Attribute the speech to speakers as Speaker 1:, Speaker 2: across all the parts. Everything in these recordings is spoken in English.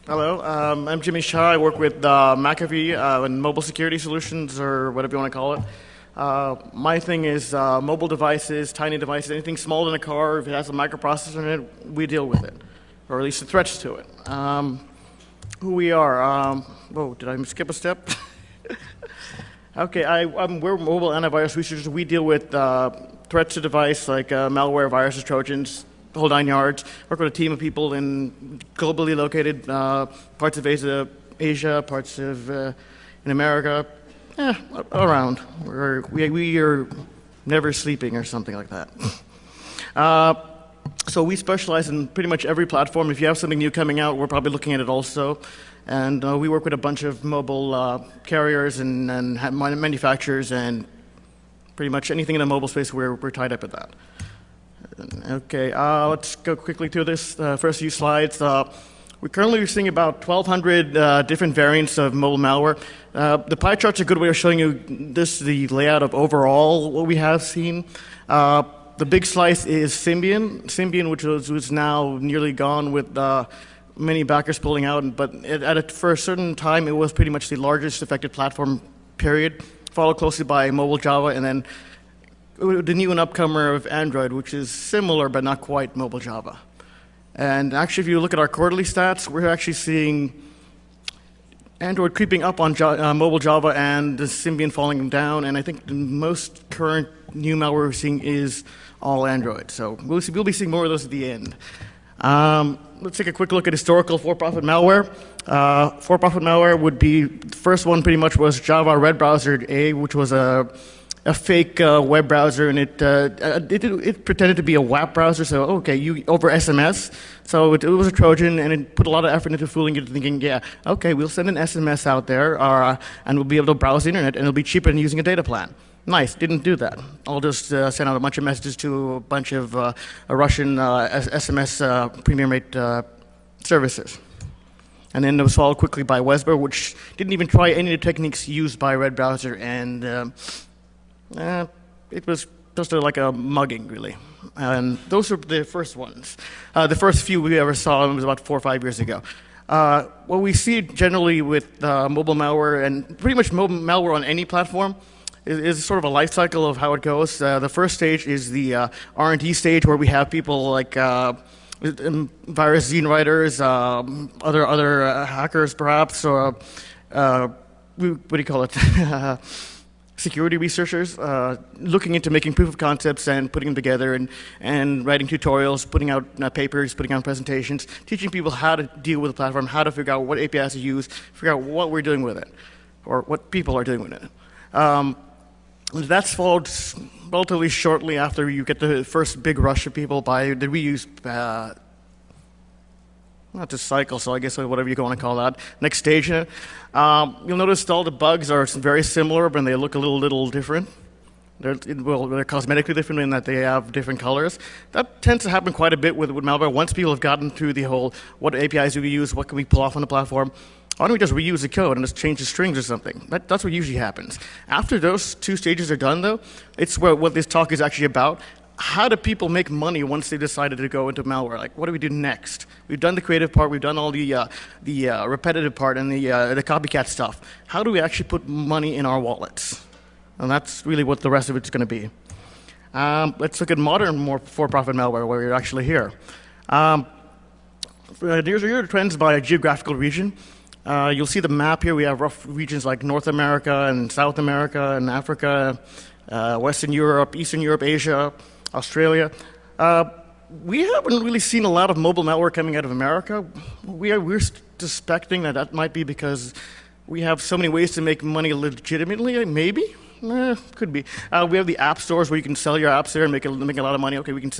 Speaker 1: Hello, I'm Jimmy Shah. I work with McAfee and mobile security solutions, or whatever you want to call it. My thing is mobile devices, tiny devices, anything smaller than a car. If it has a microprocessor in it, we deal with it, or at least the threats to it. Who we are? Whoa, did I skip a step? Okay, we're mobile antivirus researchers. We deal with threats to device like malware, viruses, trojans, the whole 9 yards. Work with a team of people in globally located parts of Asia, parts of in America, around. We are never sleeping or something like that. So we specialize in pretty much every platform. If you have something new coming out, we're probably looking at it also. And we work with a bunch of mobile carriers and manufacturers, and pretty much anything in the mobile space, we're tied up with that. Okay, let's go quickly through this first few slides. We're currently seeing about 1,200 different variants of mobile malware. The pie chart's a good way of showing you the layout of overall what we have seen. The big slice is Symbian, which was now nearly gone with many backers pulling out, but for a certain time, it was pretty much the largest affected platform, period, followed closely by mobile Java, and then the new and upcomer of Android, which is similar but not quite mobile Java. And actually, if you look at our quarterly stats, we're actually seeing Android creeping up on mobile Java and the Symbian falling down, and I think the most current new malware we're seeing is all Android. So we'll be seeing more of those at the end. Let's take a quick look at historical for-profit malware. For-profit malware would be, the first one pretty much was Java Red Browser A, which was a fake web browser, and it pretended to be a WAP browser, so okay, over SMS. So it was a Trojan, and it put a lot of effort into fooling you, thinking, yeah, okay, we'll send an SMS out there, and we'll be able to browse the internet, and it'll be cheaper than using a data plan. Nice, didn't do that. I'll just send out a bunch of messages to a bunch of Russian SMS premium rate services. And then it was followed quickly by Wesber, which didn't even try any of the techniques used by Red Browser, and it was just like a mugging, really. And those were the first ones. The first few we ever saw was about 4 or 5 years ago. What we see generally with mobile malware, and pretty much mobile malware on any platform, is sort of a life cycle of how it goes. The first stage is the R&D stage, where we have people like virus zine writers, other hackers perhaps, or what do you call it? Security researchers looking into making proof of concepts and putting them together, and writing tutorials, putting out papers, putting out presentations, teaching people how to deal with the platform, how to figure out what APIs to use, figure out what we're doing with it, or what people are doing with it. That's followed relatively shortly after you get the first big rush of people by the reuse, not just cycle, so I guess whatever you want to call that. Next stage, you'll notice all the bugs are very similar, but they look a little different. They're cosmetically different in that they have different colors. That tends to happen quite a bit with malware. Once people have gotten through the whole, what APIs do we use, what can we pull off on the platform, why don't we just reuse the code and just change the strings or something? That's what usually happens. After those two stages are done, though, it's what this talk is actually about. How do people make money once they decided to go into malware? Like, what do we do next? We've done the creative part, we've done all the repetitive part and the copycat stuff. How do we actually put money in our wallets? And that's really what the rest of it's going to be. Let's look at modern, more for-profit malware, where we're actually here. Here are the trends by geographical region. You'll see the map here. We have rough regions like North America and South America and Africa, Western Europe, Eastern Europe, Asia, Australia. We haven't really seen a lot of mobile malware coming out of America. We're suspecting that might be because we have so many ways to make money legitimately, maybe? Could be. We have the app stores where you can sell your apps there and make a lot of money. Okay, we can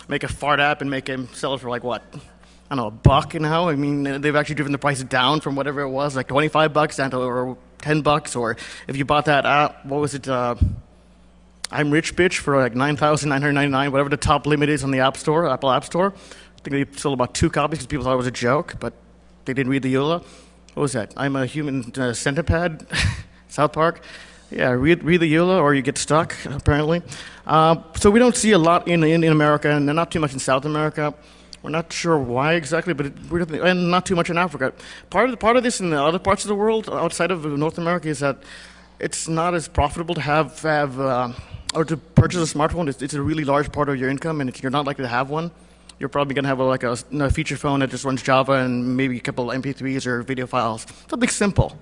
Speaker 1: make a fart app and sell it for like what? I don't know, $1 now. I mean, they've actually driven the price down from whatever it was, like $25 down to or $10. Or if you bought that app, what was it? I'm Rich Bitch for like $9,999, whatever the top limit is on the App Store, Apple App Store. I think they sold about 2 copies because people thought it was a joke, but they didn't read the EULA. What was that? I'm a human centipede, South Park. Yeah, read the EULA or you get stuck, apparently. So we don't see a lot in America and not too much in South America. We're not sure why exactly, but and not too much in Africa. Part of this in the other parts of the world outside of North America is that it's not as profitable to have or to purchase a smartphone. It's a really large part of your income, and if you're not likely to have one, you're probably going to have a feature phone that just runs Java and maybe a couple MP3s or video files. Something simple.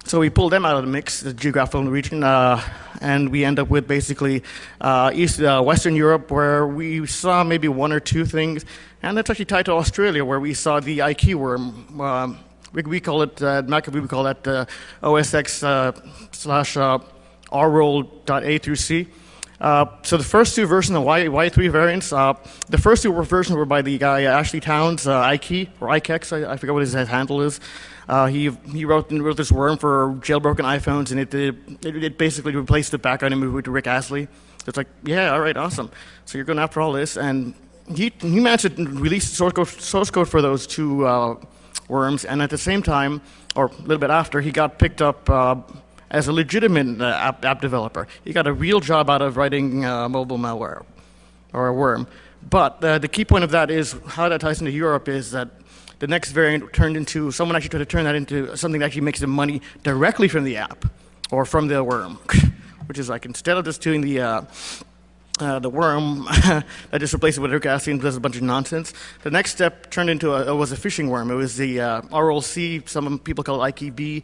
Speaker 1: So we pulled them out of the mix, the geographical region, and we end up with basically Western Europe, where we saw maybe one or two things, and that's actually tied to Australia, where we saw the IQ worm. We call it, at McAfee, we call that OSX slash rroll.A through C. So the first two versions, the Y3 variants, the first two versions were by the guy Ashley Towns, iKey, or iKex, I forget what his handle is. He wrote this worm for jailbroken iPhones, and it basically replaced the background image with Rick Astley. So it's like, yeah, all right, awesome. So you're going after all this, and he managed to release source code for those two worms, and at the same time, or a little bit after, he got picked up as a legitimate app developer. He got a real job out of writing mobile malware, or a worm. But the key point of that is how that ties into Europe is that the next variant turned into, someone actually tried to turn that into something that actually makes them money directly from the app, or from the worm, which is like, instead of just doing the worm that just replaced it with Rick Astley and does a bunch of nonsense, the next step turned into was a phishing worm. It was the RLC, some people call it IKB.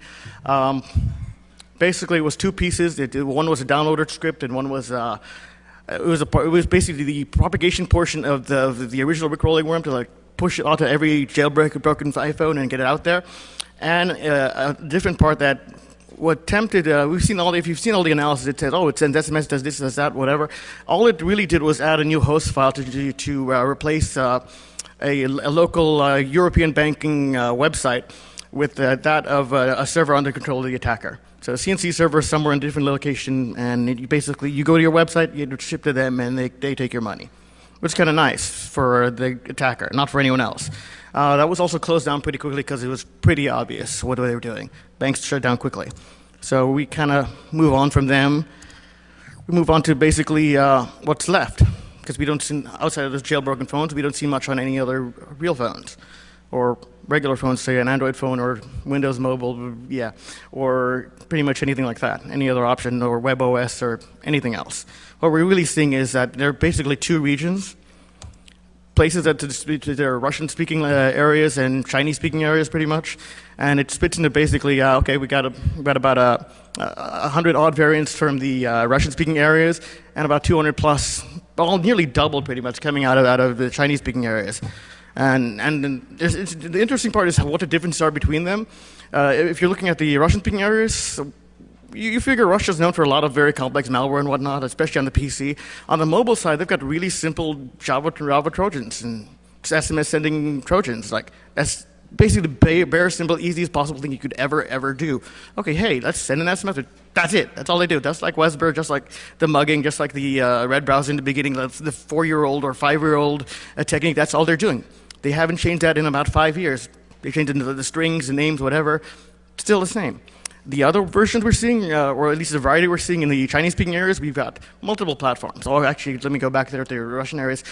Speaker 1: Basically, it was two pieces. One was a downloader script, and one was it was basically the propagation portion of the original rickrolling worm to like push it onto every jailbroken iPhone and get it out there. And a different part that what tempted, if you've seen all the analysis, it says, oh, it sends SMS, does this, does that, whatever. All it really did was add a new host file to replace a local European banking website with that of a server under control of the attacker. So a CNC server is somewhere in a different location, and you go to your website, you ship to them, and they take your money. Which is kind of nice for the attacker, not for anyone else. That was also closed down pretty quickly because it was pretty obvious what they were doing. Banks shut down quickly. So we kind of move on from them. We move on to basically what's left, because we don't see, outside of those jailbroken phones, we don't see much on any other real phones, or regular phones, say an Android phone or Windows Mobile, yeah, or pretty much anything like that, any other option, or WebOS or anything else. What we're really seeing is that there are basically two regions, places that there are Russian-speaking areas and Chinese-speaking areas, pretty much, and it splits into basically, okay, we got about 100 odd variants from the Russian-speaking areas, and about 200 plus, all nearly doubled, pretty much, coming out of the Chinese-speaking areas. And the interesting part is what the differences are between them. If you're looking at the Russian-speaking areas, you figure Russia's known for a lot of very complex malware and whatnot, especially on the PC. On the mobile side, they've got really simple Java Trojans and SMS sending Trojans. Like, that's basically the bare, simple, easiest possible thing you could ever do. Okay, hey, let's send an SMS. That's it. That's all they do. That's like Wesber, just like the mugging, just like the red browser in the beginning. That's the 4-year-old or 5-year-old technique. That's all they're doing. They haven't changed that in about 5 years. They changed it into the strings, the names, whatever. Still the same. The other versions we're seeing, or at least the variety we're seeing in the Chinese-speaking areas, we've got multiple platforms. Oh, actually, let me go back there to the Russian areas.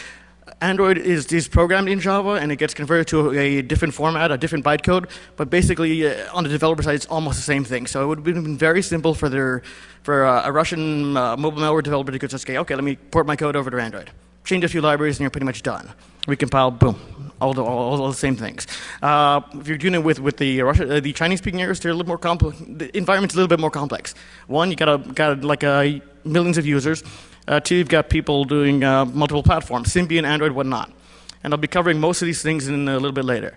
Speaker 1: Android is programmed in Java, and it gets converted to a different format, a different bytecode. But basically, on the developer side, it's almost the same thing. So it would have been very simple for a Russian mobile malware developer to just say, okay, let me port my code over to Android. Change a few libraries, and you're pretty much done. Recompile, boom, all the same things. If you're doing it with the Chinese-speaking areas, they're a little more complex. The environment's a little bit more complex. One, you got like millions of users. Two, you've got people doing multiple platforms, Symbian, Android, whatnot. And I'll be covering most of these things in a little bit later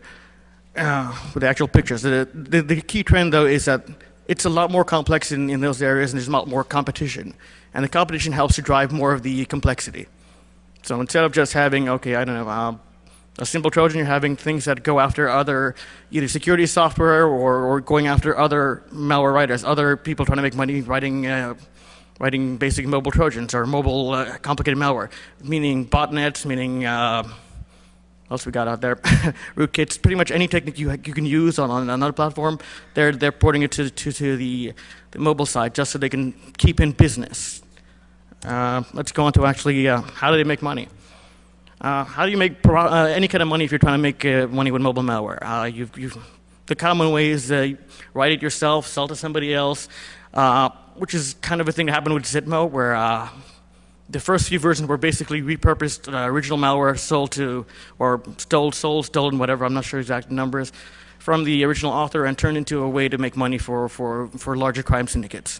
Speaker 1: with the actual pictures. The key trend, though, is that it's a lot more complex in those areas, and there's a lot more competition. And the competition helps to drive more of the complexity. So instead of just having, okay, I don't know, a simple Trojan, you're having things that go after other either security software or going after other malware writers, other people trying to make money writing basic mobile Trojans or mobile complicated malware, meaning botnets, meaning what else we got out there? Rootkits, pretty much any technique you can use on another platform, they're porting it to the mobile side just so they can keep in business. Let's go on to actually how do they make money. How do you make any kind of money if you're trying to make money with mobile malware? The common way is write it yourself, sell to somebody else, which is kind of a thing that happened with Zitmo, where the first few versions were basically repurposed original malware sold to, or stolen, whatever, I'm not sure exact numbers, from the original author and turned into a way to make money for larger crime syndicates.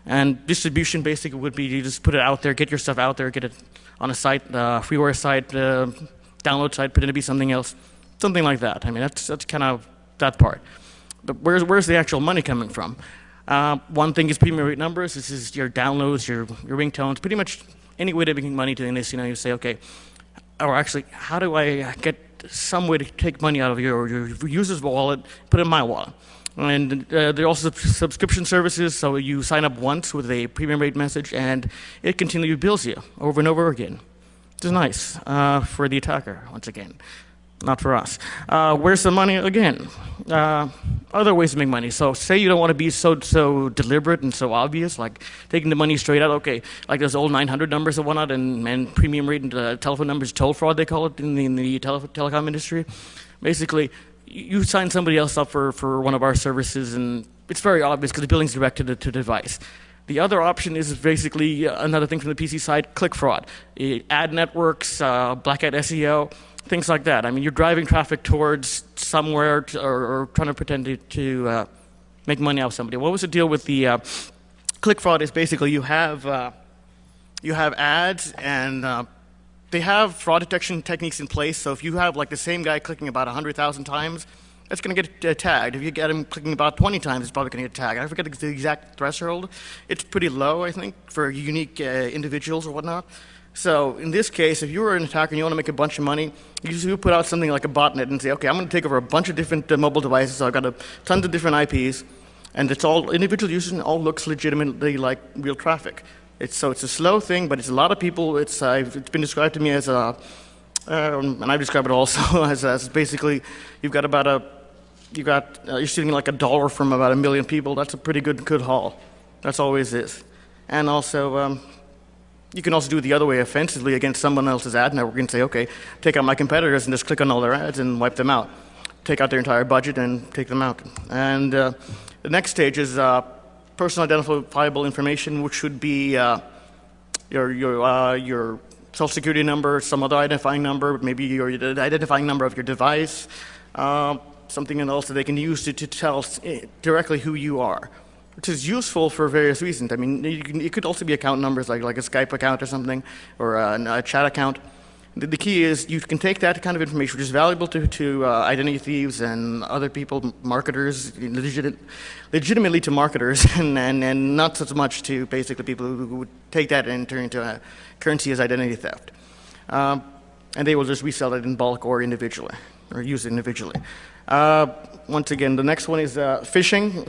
Speaker 1: And distribution basically would be you just put it out there, get your stuff out there, get it on a site, freeware site, download site, pretend to be something else, something like that. I mean, that's kind of that part. But where's the actual money coming from? One thing is premium rate numbers. This is your downloads, your ringtones, pretty much any way to making money doing this. You know, you say, okay, or actually, how do I get some way to take money out of your user's wallet, put it in my wallet? And there are also subscription services, so you sign up once with a premium rate message, and it continually bills you over and over again. It's nice for the attacker, once again, not for us. Where's the money? Again, other ways to make money. So say you don't want to be so deliberate and so obvious, like taking the money straight out, okay, like those old 900 numbers and whatnot, and premium rate and telephone numbers, toll fraud they call it in the telecom industry. Basically, you sign somebody else up for one of our services, and it's very obvious because the billing's direct to the device. The other option is basically another thing from the PC side, click fraud. Ad networks, black hat SEO, things like that. I mean, you're driving traffic towards somewhere or trying to pretend to make money out of somebody. What was the deal with the click fraud is basically you have ads and they have fraud detection techniques in place, so if you have like the same guy clicking about 100,000 times, that's going to get tagged. If you get him clicking about 20 times, it's probably going to get tagged. I forget the exact threshold. It's pretty low, I think, for unique individuals or whatnot. So in this case, if you were an attacker and you want to make a bunch of money, you put out something like a botnet and say, okay, I'm going to take over a bunch of different mobile devices. So I've got tons of different IPs, and it's all individual users and all looks legitimately like real traffic. So it's a slow thing, but it's a lot of people. It's been described to me as a, and I describe it also as basically you're stealing like $1 from about 1 million people. That's a pretty good haul. That's always is. And also, you can also do it the other way offensively against someone else's ad network and say, okay, take out my competitors and just click on all their ads and wipe them out. Take out their entire budget and take them out. And the next stage is personal identifiable information, which should be your social security number, some other identifying number, maybe your identifying number of your device, something else that they can use to tell directly who you are, which is useful for various reasons. I mean, it could also be account numbers like a Skype account or something, or a chat account. The key is you can take that kind of information, which is valuable to identity thieves and other people, marketers, legitimately to marketers, and not so much to basically people who would take that and turn into a currency as identity theft. And they will just resell it in bulk or individually, or use it individually. Once again, the next one is phishing.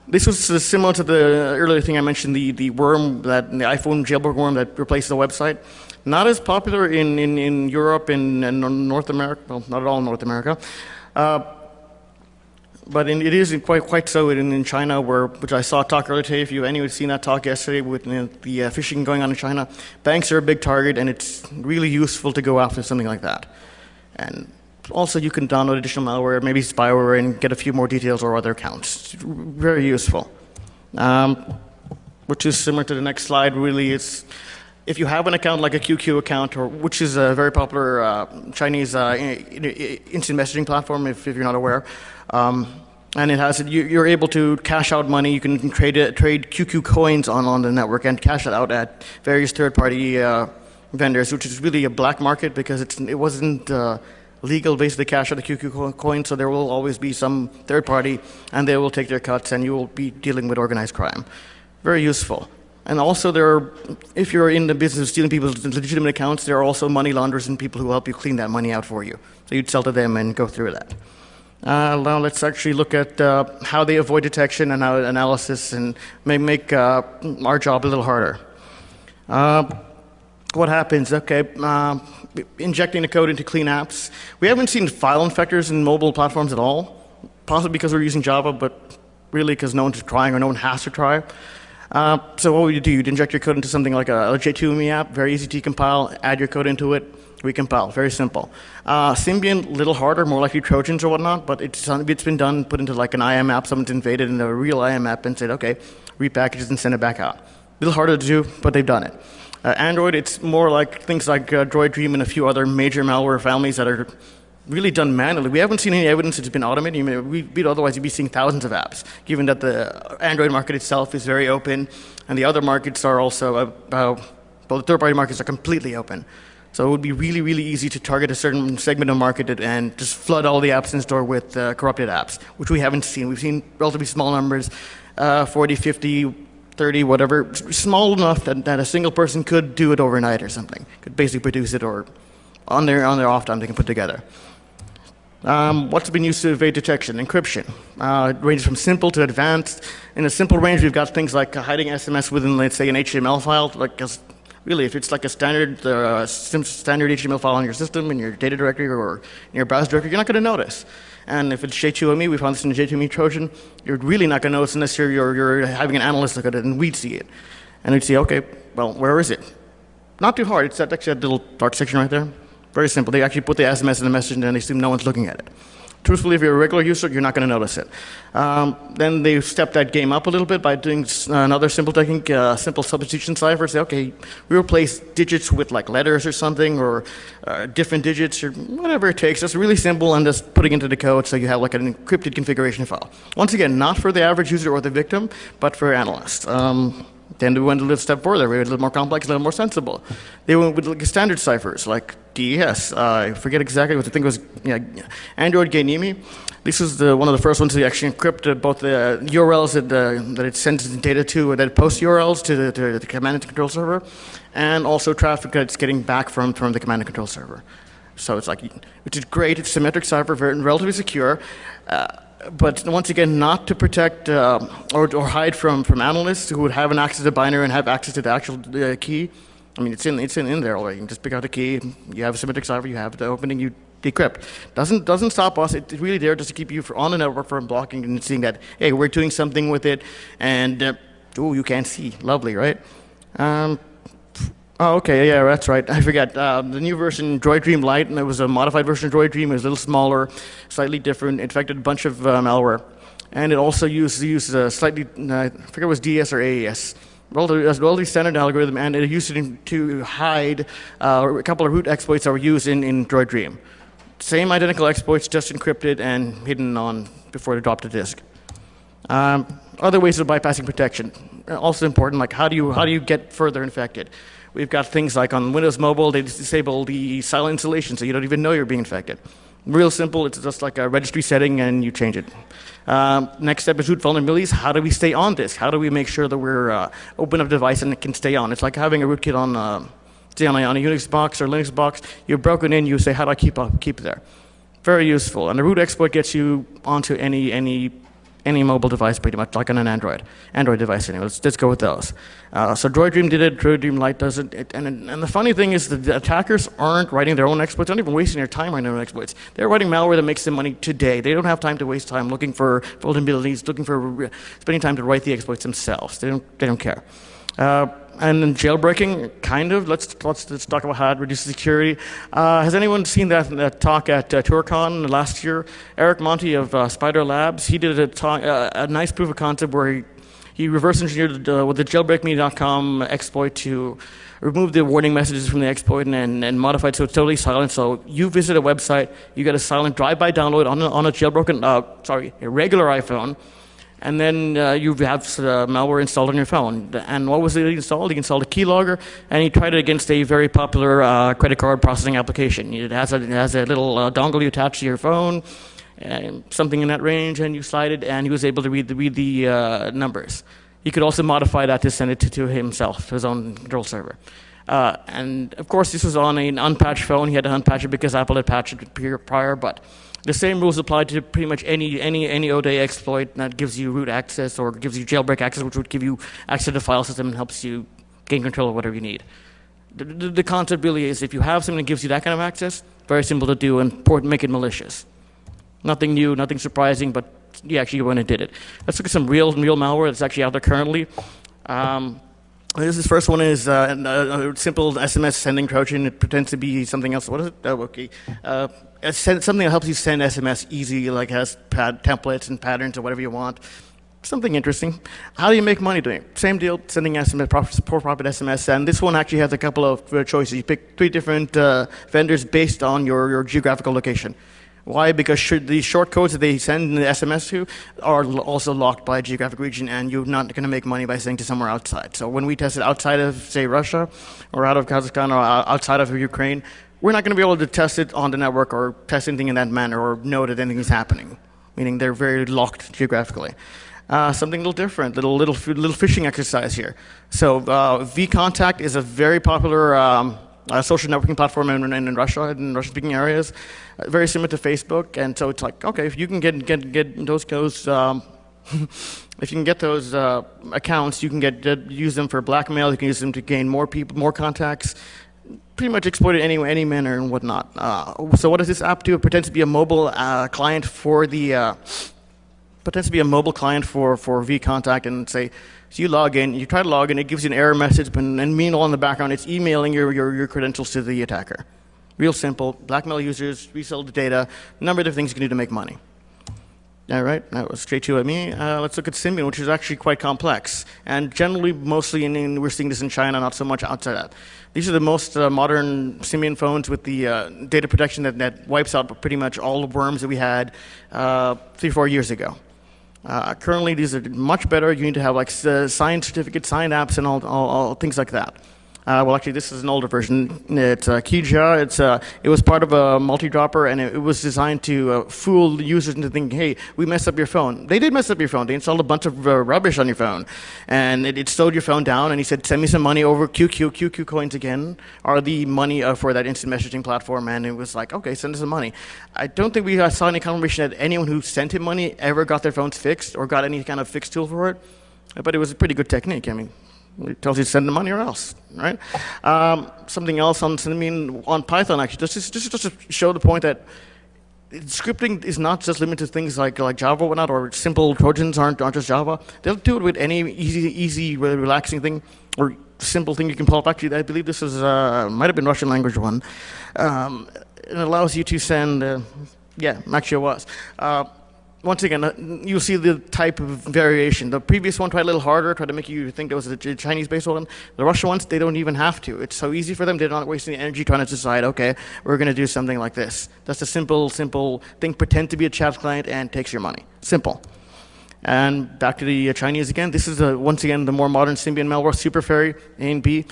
Speaker 1: This was similar to the earlier thing I mentioned, the worm, the iPhone jailbreak worm that replaced the website. Not as popular in Europe and North America, well, not at all in North America, but it is quite so in China, which I saw a talk earlier today. If you anyone's seen that talk yesterday with the phishing going on in China, banks are a big target, and it's really useful to go after something like that. And also, you can download additional malware, maybe spyware, and get a few more details or other accounts. It's very useful. Which is similar to the next slide. Really, it's if you have an account like a QQ account, which is a very popular Chinese instant messaging platform, if you're not aware, and it has you're able to cash out money. You can trade QQ coins on the network and cash it out at various third-party vendors, which is really a black market because it wasn't legal basically cash out the QQ coin, so there will always be some third party, and they will take their cuts, and you will be dealing with organized crime. Very useful. And also, if you're in the business of stealing people's legitimate accounts, there are also money launderers and people who help you clean that money out for you. So you'd sell to them and go through that. Now let's actually look at how they avoid detection and how analysis and make our job a little harder. What happens? Okay, injecting the code into clean apps. We haven't seen file infectors in mobile platforms at all, possibly because we're using Java, but really because no one's trying or no one has to try. So what would you do? You'd inject your code into something like a J2ME app, very easy to compile, add your code into it, recompile, very simple. Symbian, a little harder, more likely Trojans or whatnot, but it's been done, put into like an IM app, someone's invaded in a real IM app and said, okay, repackage it and send it back out. A little harder to do, but they've done it. Android, it's more like things like Droid Dream and a few other major malware families that are really done manually. We haven't seen any evidence it's been automated. Otherwise, you'd be seeing thousands of apps, given that the Android market itself is very open, and the other markets are also, well, the third-party markets are completely open. So it would be really, really easy to target a certain segment of market and just flood all the apps in store with corrupted apps, which we haven't seen. We've seen relatively small numbers, 40, 50, 30, whatever, small enough that a single person could do it overnight or something, could basically produce it, or on their off time they can put together. What's been used to evade detection? Encryption. It ranges from simple to advanced. In a simple range, we've got things like hiding SMS within, let's say, an HTML file. Really, if it's like a standard HTML file on your system, in your data directory, or in your browser directory, you're not going to notice. And if it's J2ME, we found this in the J2ME Trojan, you're really not going to notice unless you're having an analyst look at it, and we'd see it. And we'd see, okay, well, where is it? Not too hard. It's actually that little dark section right there. Very simple. They actually put the SMS in the message, and then they assume no one's looking at it. Truthfully, if you're a regular user, you're not going to notice it. Then they stepped that game up a little bit by doing another simple technique, simple substitution cipher. Say, okay, we replace digits with like letters or something, or different digits, or whatever it takes. Just really simple, and just putting into the code so you have like an encrypted configuration file. Once again, not for the average user or the victim, but for analysts. Then we went a little step further. We went a little more complex, a little more sensible. They went with like standard ciphers, like DES. I forget exactly what the thing was. Yeah, Android Gainimi. This is one of the first ones to actually encrypt both the URLs that it sends data to, that it posts URLs to the command and control server, and also traffic that it's getting back from the command and control server. So it's like, which is great. It's symmetric cipher, very relatively secure. But once again, not to protect or hide from analysts who would have an access to binary and have access to the actual key. I mean, it's in there already. You can just pick out the key. You have a symmetric cipher. You have the opening. You decrypt. Doesn't stop us. It's really there just to keep you on the network from blocking and seeing that, hey, we're doing something with it, and you can't see. Lovely, right? Oh, okay, yeah, that's right. I forgot. The new version, Droid Dream Lite, and it was a modified version of Droid Dream. It was a little smaller, slightly different. It infected a bunch of malware. And it also used a slightly, I forget if it was DS or AES, relatively standard algorithm, and it used it to hide a couple of root exploits that were used in Droid Dream. Same identical exploits, just encrypted and hidden on before they dropped the disk. Other ways of bypassing protection, also important, like how do you get further infected? We've got things like on Windows Mobile, they disable the silent installation, so you don't even know you're being infected. Real simple, it's just like a registry setting and you change it. Next step is root vulnerabilities. How do we stay on disk? How do we make sure that we're open up device and it can stay on? It's like having a rootkit on a Unix box or Linux box. You're broken in, you say, how do I keep it there? Very useful. And the root exploit gets you onto any mobile device, pretty much, like on an Android device anyway. Let's go with those. So Droid Dream did it, Droid Dream Lite does it, and the funny thing is that the attackers aren't writing their own exploits, they're not even wasting their time writing their own exploits. They're writing malware that makes them money today. They don't have time to waste time looking for vulnerabilities, spending time to write the exploits themselves. They don't care. And then jailbreaking, kind of. Let's talk about how it reduces security. Has anyone seen that talk at TourCon last year? Eric Monti of Spider Labs, he did a nice proof of concept where he reverse engineered with the jailbreakme.com exploit to remove the warning messages from the exploit and modify it so it's totally silent. So you visit a website, you get a silent drive-by download on a jailbroken, a regular iPhone. And then you have malware installed on your phone. And what was it installed? He installed a keylogger, and he tried it against a very popular credit card processing application. It has a little dongle you attach to your phone, something in that range, and you slide it, and he was able to read the numbers. He could also modify that to send it to himself, to his own control server. And of course, this was on an unpatched phone. He had to unpatch it because Apple had patched it prior, but the same rules apply to pretty much any ODay exploit that gives you root access or gives you jailbreak access, which would give you access to the file system and helps you gain control of whatever you need. The concept really is if you have something that gives you that kind of access, very simple to do and make it malicious. Nothing new, nothing surprising, but you actually went and did it. Let's look at some real malware that's actually out there currently. This first one is a simple SMS sending Trojan. It pretends to be something else. What is it? Oh, okay. Something that helps you send SMS easy, like has templates and patterns or whatever you want. Something interesting. How do you make money doing it? Same deal, sending SMS, for-profit SMS. And this one actually has a couple of choices. You pick 3 different vendors based on your geographical location. Why? Because the short codes that they send the SMS to are also locked by geographic region, and you're not going to make money by sending to somewhere outside. So when we test it outside of, say, Russia, or out of Kazakhstan, or outside of Ukraine, we're not going to be able to test it on the network or test anything in that manner or know that anything is happening, meaning they're very locked geographically. Something a little different, little phishing exercise here. So vContact is a very popular social networking platform in Russia, in Russian-speaking areas, very similar to Facebook. And so it's like, okay, if you can get those codes, if you can get those accounts, you can use them for blackmail. You can use them to gain more people, more contacts. Pretty much exploit it any manner and whatnot. So what does this app do? It pretends to be a mobile client for the. Pretends to be a mobile client for vContact, and say, so you log in, you try to log in, it gives you an error message, and meanwhile in the background it's emailing your credentials to the attacker. Real simple, blackmail users, resell the data, a number of different things you can do to make money. All right, that was straight to at me. Let's look at Symbian, which is actually quite complex. And generally, mostly we're seeing this in China, not so much outside that. These are the most modern Symbian phones with the data protection that wipes out pretty much all the worms that we had 3-4 years ago. Currently, these are much better. You need to have like signed certificates, signed apps, and all things like that. Well, actually, this is an older version. It's Kijia. It was part of a multi-dropper, and it was designed to fool the users into thinking, hey, we messed up your phone. They did mess up your phone. They installed a bunch of rubbish on your phone. And it slowed your phone down, and he said, send me some money over QQ coins again, are the money for that instant messaging platform. And it was like, okay, send us some money. I don't think we saw any confirmation that anyone who sent him money ever got their phones fixed or got any kind of fix tool for it. But it was a pretty good technique. I mean, it tells you to send the money or else, right? Something else on Python, actually, just to show the point that scripting is not just limited to things like Java or whatnot, or simple Trojans aren't just Java. They'll do it with any easy, relaxing thing or simple thing you can pull up. Actually, I believe this is might have been Russian language one. It allows you to send, yeah, actually it was. Once again, you'll see the type of variation. The previous one tried a little harder, tried to make you think it was a Chinese-based one. The Russian ones, they don't even have to. It's so easy for them, they're not wasting energy trying to decide, okay, we're going to do something like this. That's a simple thing, pretend to be a chat client and takes your money. Simple. And back to the Chinese again. This is, once again, the more modern Symbian malware, Super Fairy, A and B.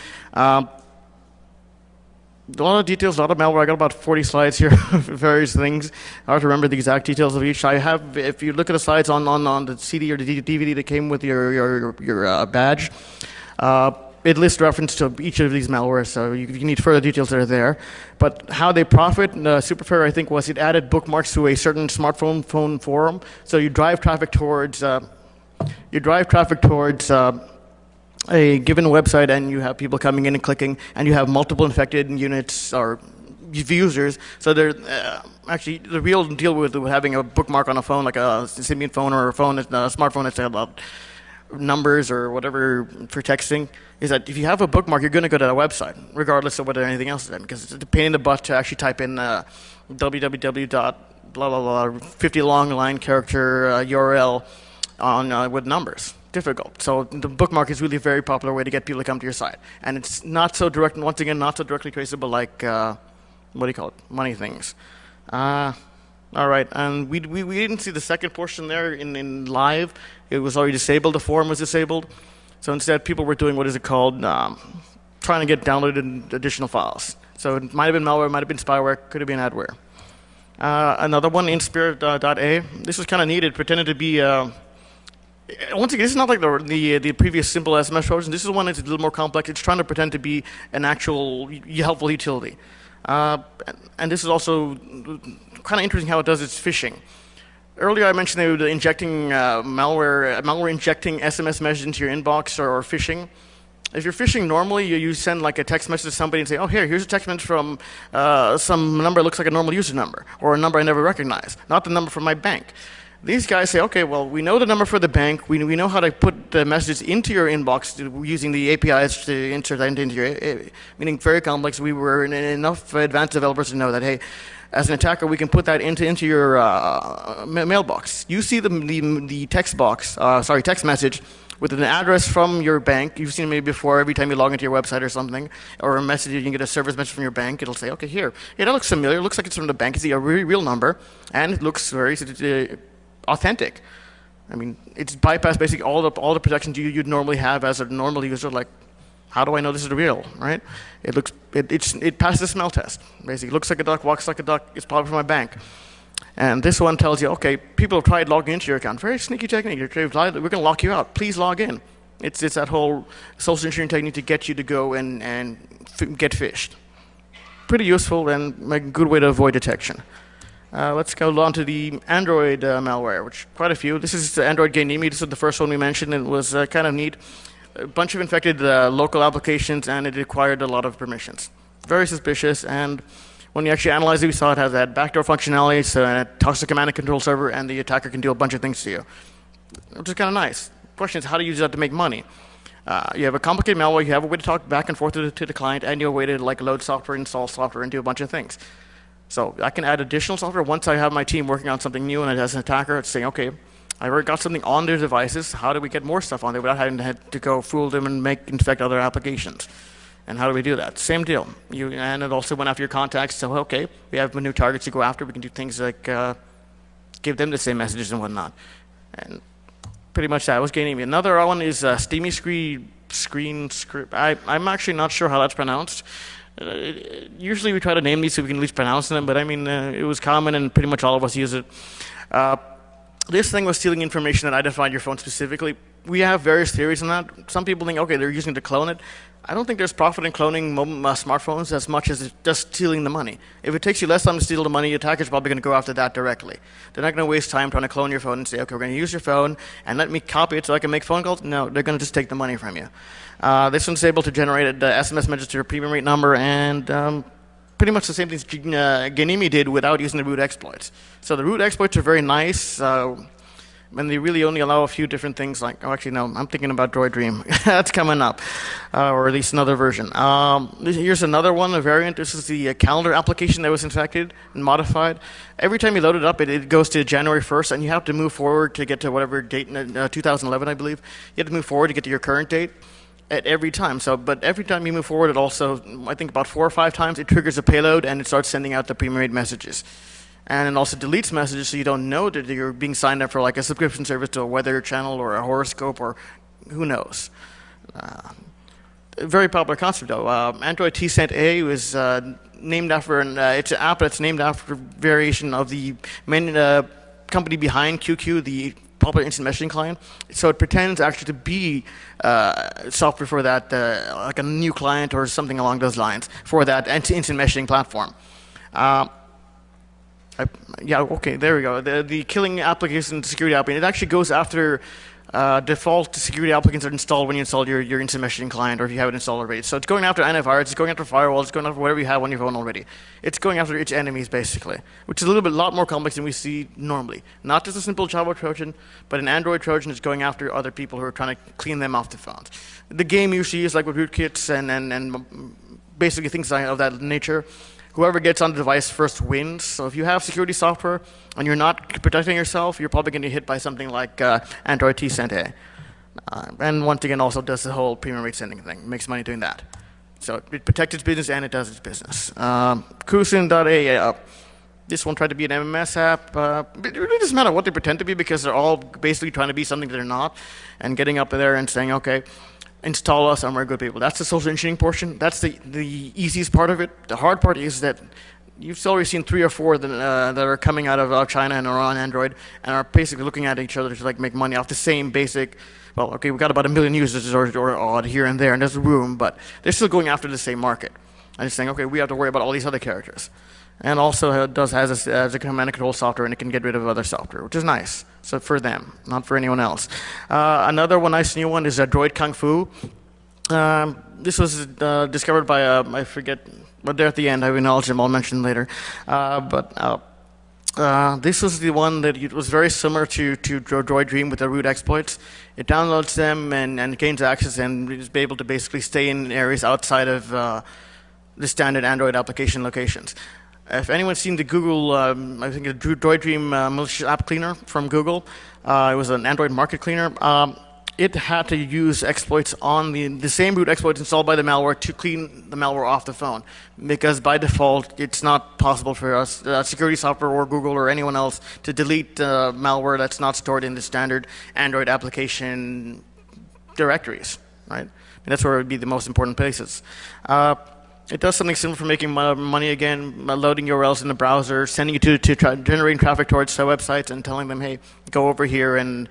Speaker 1: A lot of details, a lot of malware. I got about 40 slides here, various things. I have to remember the exact details of each. I have, if you look at the slides on the CD or the DVD that came with your badge, it lists reference to each of these malwares, so you need further details that are there. But how they profit, Superfair, I think, was it added bookmarks to a certain smartphone forum, so you drive traffic towards a given website, and you have people coming in and clicking, and you have multiple infected units or users. So they're actually the real deal with having a bookmark on a phone, like a Symbian phone or a smartphone that's about numbers or whatever for texting, is that if you have a bookmark, you're going to go to that website, regardless of whether anything else is in, because it's a pain in the butt to actually type in www. blah blah blah 50 long line character URL on with numbers. Difficult. So the bookmark is really a very popular way to get people to come to your site, and it's not so direct. Once again, not so directly traceable like what do you call it? Money things. All right, and we didn't see the second portion there in live. It was already disabled. The forum was disabled. So instead, people were doing what is it called? Trying to get downloaded additional files. So it might have been malware, might have been spyware, could have been adware. Another one, inspirit.a. This was kind of needed. Pretended to be. Once again, this is not like the previous simple SMS Trojan. This is one that's a little more complex. It's trying to pretend to be an actual helpful utility. And this is also kind of interesting how it does its phishing. Earlier I mentioned they were injecting malware injecting SMS messages into your inbox or phishing. If you're phishing normally, you send like a text message to somebody and say, oh, here's a text message from some number that looks like a normal user number, or a number I never recognize, not the number from my bank. These guys say, okay, well, we know the number for the bank. We know how to put the messages into your inbox using the APIs to insert that into your, meaning very complex. We were enough advanced developers to know that, hey, as an attacker, we can put that into your mailbox. You see the text box, text message with an address from your bank. You've seen it maybe before. Every time you log into your website or something, or a message, you can get a service message from your bank. It'll say, okay, here. Yeah, that looks familiar. It looks like it's from the bank. It's a really real number, and it looks very authentic. I mean, it's bypassed basically all the protections you'd normally have as a normal user. Like, how do I know this is real, right? It passes the smell test. Basically, it looks like a duck, walks like a duck. It's probably from my bank. And this one tells you, okay, people have tried logging into your account. Very sneaky technique. We're going to lock you out. Please log in. It's that whole social engineering technique to get you to go and get phished. Pretty useful and a good way to avoid detection. Let's go on to the Android malware, which quite a few. This is Android Ganimi. This is the first one we mentioned. It was kind of neat. A bunch of infected local applications, and it required a lot of permissions. Very suspicious, and when you actually analyze it, we saw it has that backdoor functionality, so it talks to the command and control server, and the attacker can do a bunch of things to you, which is kind of nice. The question is, how do you use that to make money? You have a complicated malware, you have a way to talk back and forth to the client, and you have a way to load software, install software, and do a bunch of things. So I can add additional software once I have my team working on something new, and as an attacker, it's saying, okay, I already got something on their devices. How do we get more stuff on there without having to go fool them and infect other applications? And how do we do that? Same deal. And it also went after your contacts. So, okay, we have new targets to go after. We can do things like give them the same messages and whatnot. And pretty much that was gaining me. Another one is Steamy Screen Script. I'm actually not sure how that's pronounced. Usually we try to name these so we can at least pronounce them, but I mean, it was common and pretty much all of us use it. This thing was stealing information that identified your phone specifically. We have various theories on that. Some people think, okay, they're using it to clone it. I don't think there's profit in cloning smartphones as much as just stealing the money. If it takes you less time to steal the money, the attacker's probably going to go after that directly. They're not going to waste time trying to clone your phone and say, okay, we're going to use your phone and let me copy it so I can make phone calls. No, they're going to just take the money from you. This one's able to generate SMS messages to your premium rate number, and pretty much the same things Ganimi did without using the root exploits. So the root exploits are very nice, and they really only allow a few different things like, oh, actually, no, I'm thinking about Droid Dream. That's coming up, or at least another version. Here's another one, a variant. This is the calendar application that was infected and modified. Every time you load it up, it goes to January 1st, and you have to move forward to get to whatever date, 2011, I believe. You have to move forward to get to your current date. At every time. But every time you move forward, it also, I think about 4 or 5 times, it triggers a payload and it starts sending out the pre-made messages. And it also deletes messages so you don't know that you're being signed up for like a subscription service to a weather channel or a horoscope or who knows. Very popular concept though. Android T-Cent A was named after, it's an app that's named after a variation of the main company behind QQ, the popular instant messaging client. So it pretends actually to be software for that, like a new client or something along those lines for that instant messaging platform. Yeah, okay, there we go. The killing application security applicant, it actually goes after default security applicants are installed when you install your instant messaging client or if you have it installed already. So it's going after antivirus, it's going after firewalls, it's going after whatever you have on your phone already. It's going after its enemies, basically, which is a lot more complex than we see normally. Not just a simple Java Trojan, but an Android Trojan is going after other people who are trying to clean them off the phones. The game usually is like with rootkits and basically things of that nature. Whoever gets on the device first wins. So if you have security software and you're not protecting yourself, you're probably going to get hit by something like Android T-Cent A. And once again, also does the whole premium rate sending thing. Makes money doing that. So it protects its business and it does its business. Kusin.a, this one tried to be an MMS app. It really doesn't matter what they pretend to be because they're all basically trying to be something they're not and getting up there and saying, okay, install us and we're good people. That's the social engineering portion. That's the easiest part of it. The hard part is that you've already seen 3 or 4 that are coming out of China and are on Android and are basically looking at each other to like make money off the same basic, well, okay, we've got about 1 million users or odd here and there, and there's room, but they're still going after the same market. And just saying, okay, we have to worry about all these other characters. And also it has a command and control software, and it can get rid of other software, which is nice. So for them, not for anyone else. Another one, nice new one, is Droid Kung Fu. This was discovered by, I forget, but there at the end, I acknowledge them, I'll mention later. This was the one that it was very similar to Droid Dream with the root exploits. It downloads them and gains access and is able to basically stay in areas outside of the standard Android application locations. If anyone's seen the Google, I think the Droid Dream malicious app cleaner from Google, it was an Android market cleaner. It had to use exploits on the same root exploits installed by the malware to clean the malware off the phone, because by default it's not possible for us, security software or Google or anyone else, to delete malware that's not stored in the standard Android application directories, right? And that's where it would be the most important places. It does something similar for making money again, loading URLs in the browser, sending you to generating traffic towards websites and telling them, hey, go over here and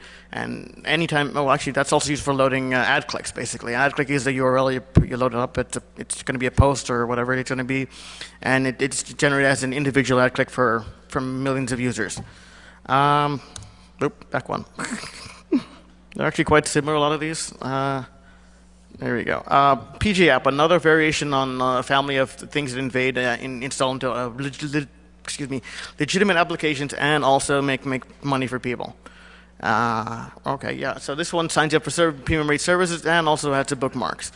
Speaker 1: anytime. Oh, actually, that's also used for loading ad clicks, basically. Ad click is the URL, you load it up, it's going to be a post or whatever it's going to be, and it's generated as an individual ad click from millions of users. Back one. They're actually quite similar, a lot of these. There we go. PG app, another variation on a family of things that invade install into legitimate applications and also make money for people. Okay, yeah. So this one signs you up for premium rate services and also adds to bookmarks.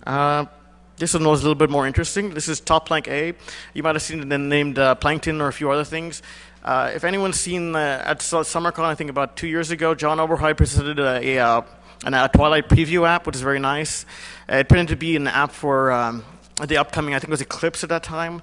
Speaker 1: This one was a little bit more interesting. This is Top Plank A. You might have seen it named Plankton or a few other things. If anyone's seen at SummerCon, I think about 2 years ago, John Oberheim presented a Twilight preview app, which is very nice. It pretended to be an app for the upcoming, I think it was Eclipse at that time.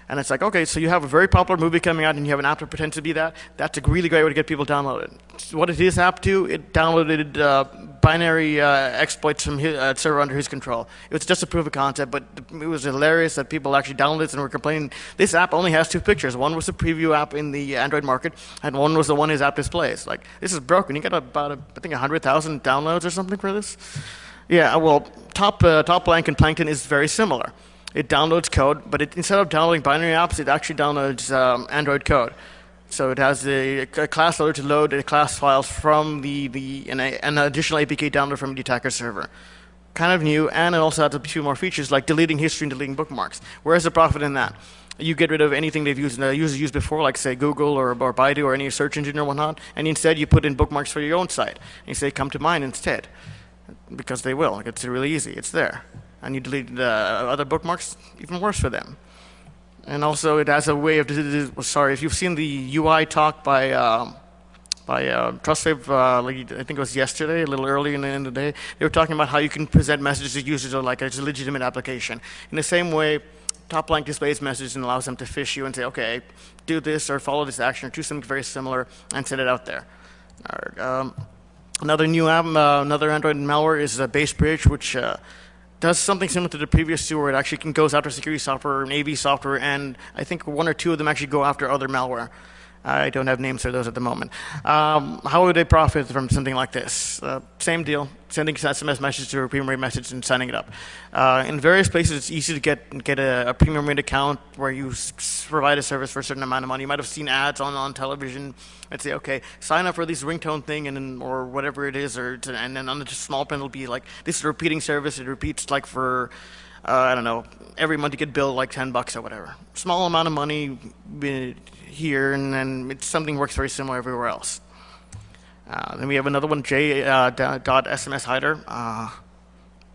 Speaker 1: And it's like, okay, so you have a very popular movie coming out and you have an app that pretends to be that. That's a really great way to get people downloaded. What did his app do? It downloaded binary exploits from his server under his control. It was just a proof of concept, but it was hilarious that people actually downloaded it and were complaining. This app only has 2 pictures. One was the preview app in the Android market, and one was the one his app displays. Like, this is broken. You get about, I think, 100,000 downloads or something for this. Yeah, well, Top Blank and Plankton is very similar. It downloads code, but instead of downloading binary apps, it actually downloads Android code. So it has a class loader to load the class files from an additional APK download from the attacker server. Kind of new, and it also has a few more features like deleting history and deleting bookmarks. Where's the profit in that? You get rid of anything they've used, users used before, like say Google or Baidu or any search engine or whatnot, and instead you put in bookmarks for your own site. And you say, come to mine instead, because they will. It's really easy. It's there. And you delete the other bookmarks, even worse for them. And also, it has a way of, sorry, if you've seen the UI talk by TrustSave, I think it was yesterday, a little early in the day, they were talking about how you can present messages to users like it's a legitimate application. In the same way, Top Blank displays messages and allows them to fish you and say, okay, do this or follow this action or do something very similar and send it out there. Another new app, another Android malware is Base Bridge, which does something similar to the previous two, where it actually goes after security software and AV software, and I think 1 or 2 of them actually go after other malware. I don't have names for those at the moment. How would they profit from something like this? Same deal, sending SMS message to a premium rate message and signing it up. In various places, it's easy to get a premium rate account where you provide a service for a certain amount of money. You might have seen ads on television and say, okay, sign up for this ringtone thing or whatever it is, and then on the small print it'll be like, this is a repeating service. It repeats like for, I don't know, every month you get billed like $10 or whatever. Small amount of money here, and then something works very similar everywhere else. Then we have another one, J.SMS Hider.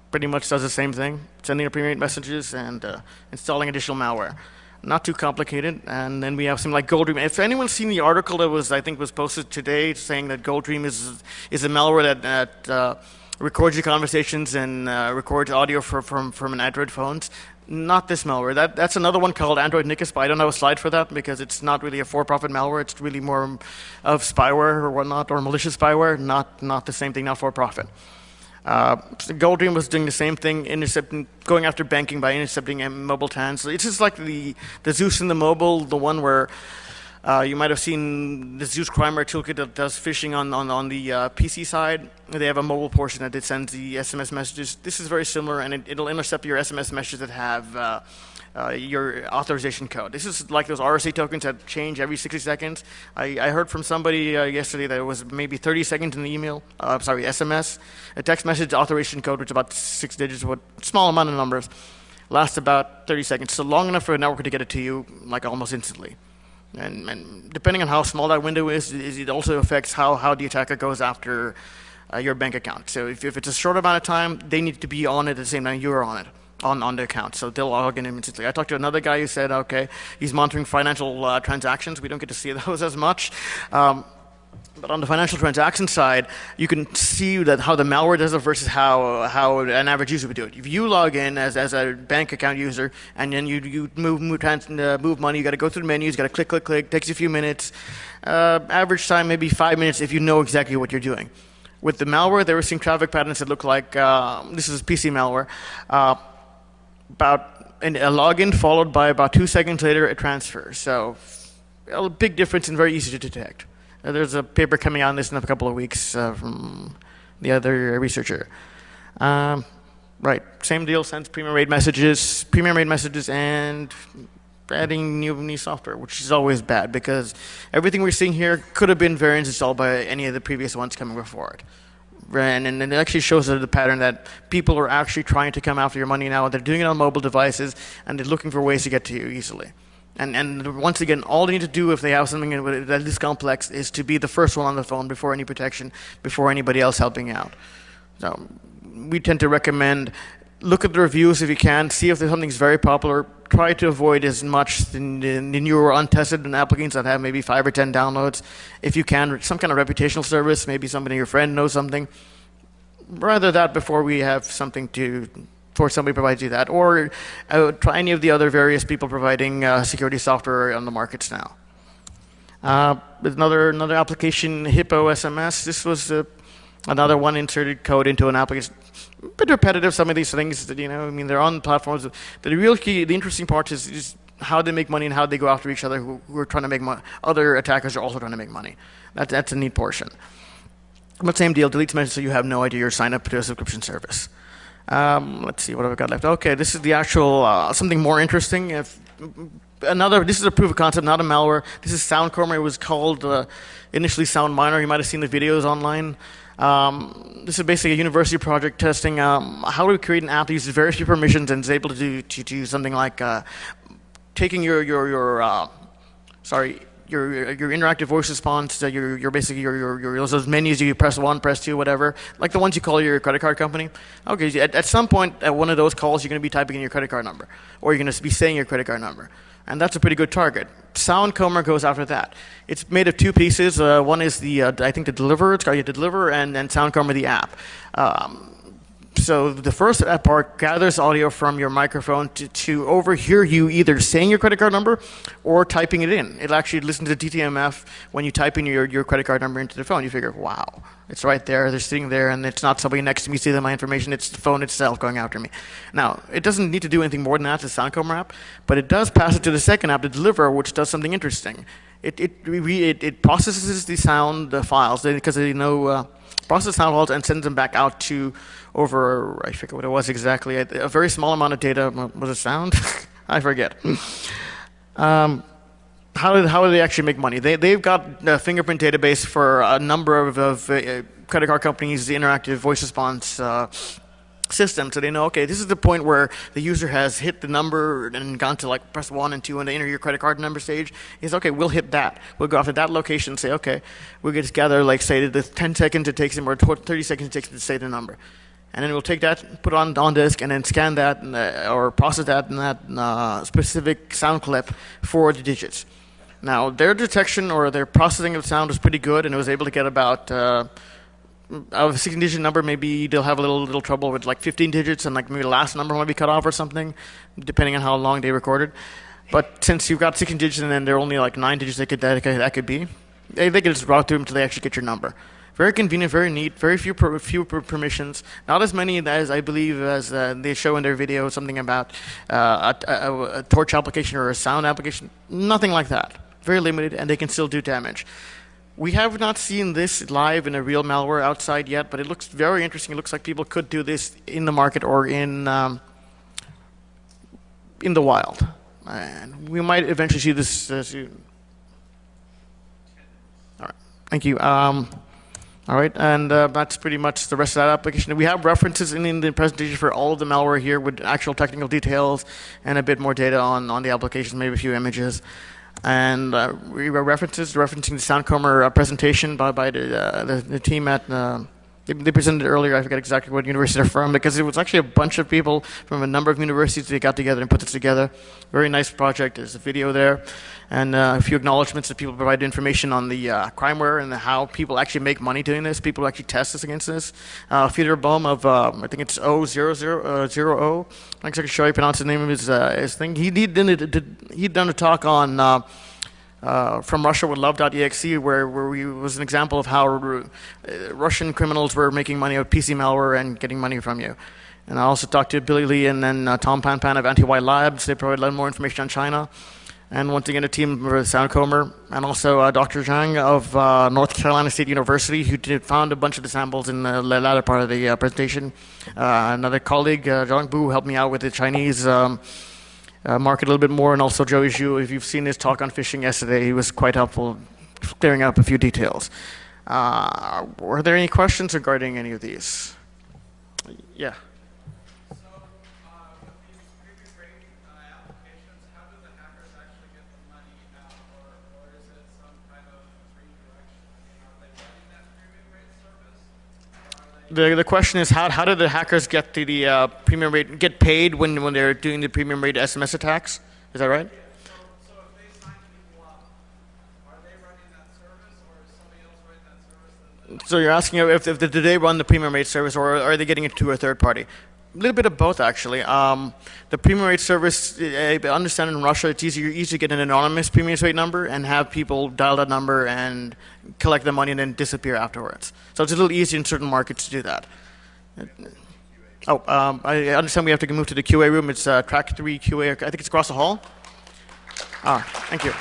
Speaker 1: Pretty much does the same thing, sending a premium messages and installing additional malware. Not too complicated. And then we have something like GoldDream. If anyone's seen the article that was posted today saying that GoldDream is a malware that records your conversations and records audio from an Android phones. Not this malware. That's another one called Android Nickus, but I don't have a slide for that because it's not really a for-profit malware. It's really more of spyware or whatnot, or malicious spyware, not the same thing, not for-profit. So GoldDream was doing the same thing, going after banking by intercepting mobile TANs. So it's just like the Zeus in the mobile, the one where you might have seen the Zeus Crimer toolkit that does phishing on the PC side. They have a mobile portion that it sends the SMS messages. This is very similar, and it'll intercept your SMS messages that have your authorization code. This is like those RSA tokens that change every 60 seconds. I heard from somebody yesterday that it was maybe 30 seconds in the SMS. A text message authorization code, which is about 6 digits, with a small amount of numbers, lasts about 30 seconds. So long enough for a network to get it to you, like almost instantly. And depending on how small that window is, it also affects how the attacker goes after your bank account. So if it's a short amount of time, they need to be on it at the same time you're on it, on the account. So they'll log in instantly. I talked to another guy who said, okay, he's monitoring financial transactions. We don't get to see those as much. But on the financial transaction side, you can see that how the malware does it versus how an average user would do it. If you log in as a bank account user and then you move money, you got to go through the menus, you got to click, takes you a few minutes. Average time maybe 5 minutes if you know exactly what you're doing. With the malware, they were seeing traffic patterns that look like this is PC malware. About a login followed by about 2 seconds later a transfer. So a big difference and very easy to detect. There's a paper coming out on this in a couple of weeks from the other researcher. Right, same deal, sends premium rate messages and adding new software, which is always bad because everything we're seeing here could have been variants installed by any of the previous ones coming before it. And it actually shows the pattern that people are actually trying to come after your money now. They're doing it on mobile devices and they're looking for ways to get to you easily. And once again, all they need to do if they have something that is complex is to be the first one on the phone before any protection, before anybody else helping out. So we tend to recommend look at the reviews if you can, see if there's something's very popular. Try to avoid as much the newer untested applications that have maybe 5 or 10 downloads. If you can, some kind of reputational service, maybe somebody, your friend knows something. Rather that before we have something for somebody provides you that, or try any of the other various people providing security software on the markets now. Another application, Hippo SMS. This was another one inserted code into an application. A bit repetitive, some of these things that, I mean, they're on platforms. The real key, the interesting part is how they make money and how they go after each other who are trying to make money. Other attackers are also trying to make money. That's a neat portion. But same deal, deletes messages so you have no idea you're signed up to a subscription service. Let's see, what have I got left? Okay, this is the actual, something more interesting. This is a proof of concept, not a malware. This is SoundComber. It was called initially SoundMiner. You might have seen the videos online. This is basically a university project testing how to create an app that uses very few permissions and is able to do something like taking your interactive voice response, basically those menus you press 1, press 2, whatever, like the ones you call your credit card company. Okay, at some point at one of those calls, you're going to be typing in your credit card number, or you're going to be saying your credit card number, and that's a pretty good target. SoundComber goes after that. It's made of 2 pieces. One is I think the deliver. It's got you to deliver, and SoundComber the app. So the first part gathers audio from your microphone to overhear you either saying your credit card number or typing it in. It'll actually listen to DTMF when you type in your credit card number into the phone. You figure, wow, it's right there. They're sitting there, and it's not somebody next to me stealing my information. It's the phone itself going after me. Now, it doesn't need to do anything more than that, the SoundComber app, but it does pass it to the second app, the deliver, which does something interesting. It processes the sound files because they know process sound files and sends them back out to over, I forget what it was exactly, a very small amount of data. Was it sound? I forget. How do they actually make money? They've got a fingerprint database for a number of credit card companies, the interactive voice response system, so they know, okay, this is the point where the user has hit the number and gone to like press 1 and 2 and enter your credit card number stage. Is okay, we'll hit that. We'll go after that location and say, okay, we'll just gather, like, say, the 10 seconds it takes him or 30 seconds it takes him to say the number. And then we'll take that, put it on disk, and then scan that or process that in that specific sound clip for the digits. Now, their detection or their processing of sound was pretty good, and it was able to get about of a 16-digit number, maybe they'll have a little trouble with like 15 digits, and like maybe the last number might be cut off or something, depending on how long they recorded. But since you've got 16 digits and then there are only like 9 digits that could be, they can just route through them until they actually get your number. Very convenient, very neat, very few permissions. Not as many as I believe as they show in their video, something about a torch application or a sound application. Nothing like that. Very limited, and they can still do damage. We have not seen this live in a real malware outside yet, but it looks very interesting. It looks like people could do this in the market or in the wild. And we might eventually see this soon. All right, thank you. All right, and that's pretty much the rest of that application. We have references in the presentation for all of the malware here with actual technical details and a bit more data on the application, maybe a few images. And we were referencing the Soundcomer presentation by the team at, they presented it earlier, I forget exactly what university they're from, because it was actually a bunch of people from a number of universities that got together and put this together. Very nice project. There's a video there, and a few acknowledgments that people provide information on the crimeware and how people actually make money doing this. People actually test this against this. Theodore Bohm of, I think it's 000, I'm not exactly sure how you pronounce the name of his thing. He'd done a talk on from Russia with love.exe, where was an example of how Russian criminals were making money out of PC malware and getting money from you. And I also talked to Billy Lee and then Tom Panpan of Anti-Y Labs. They provide a lot more information on China. And once again, a team with Soundcomer, and also Dr. Zhang of North Carolina State University, who found a bunch of the samples in the latter part of the presentation. Another colleague, Zhang Bu, helped me out with the Chinese market a little bit more, and also Joey Zhu. If you've seen his talk on phishing yesterday, he was quite helpful clearing up a few details. Were there any questions regarding any of these? Yeah.
Speaker 2: So, with these premium rate applications, how do the hackers actually get the money out, or is it some kind of redirection? Are they running that premium rate service?
Speaker 1: The question is how do the hackers get to the premium rate, get paid when they're doing the premium rate SMS attacks? Is that right?
Speaker 2: Yeah. So if they sign people up, are they running that service, or is somebody else running that service?
Speaker 1: So you're asking if do they run the premium rate service, or are they getting it to a third party? A little bit of both, actually. The premium rate service, I understand in Russia, it's easy to get an anonymous premium rate number and have people dial that number and collect the money and then disappear afterwards. So it's a little easier in certain markets to do that. I understand we have to move to the QA room. It's track 3 QA. I think it's across the hall. Thank you.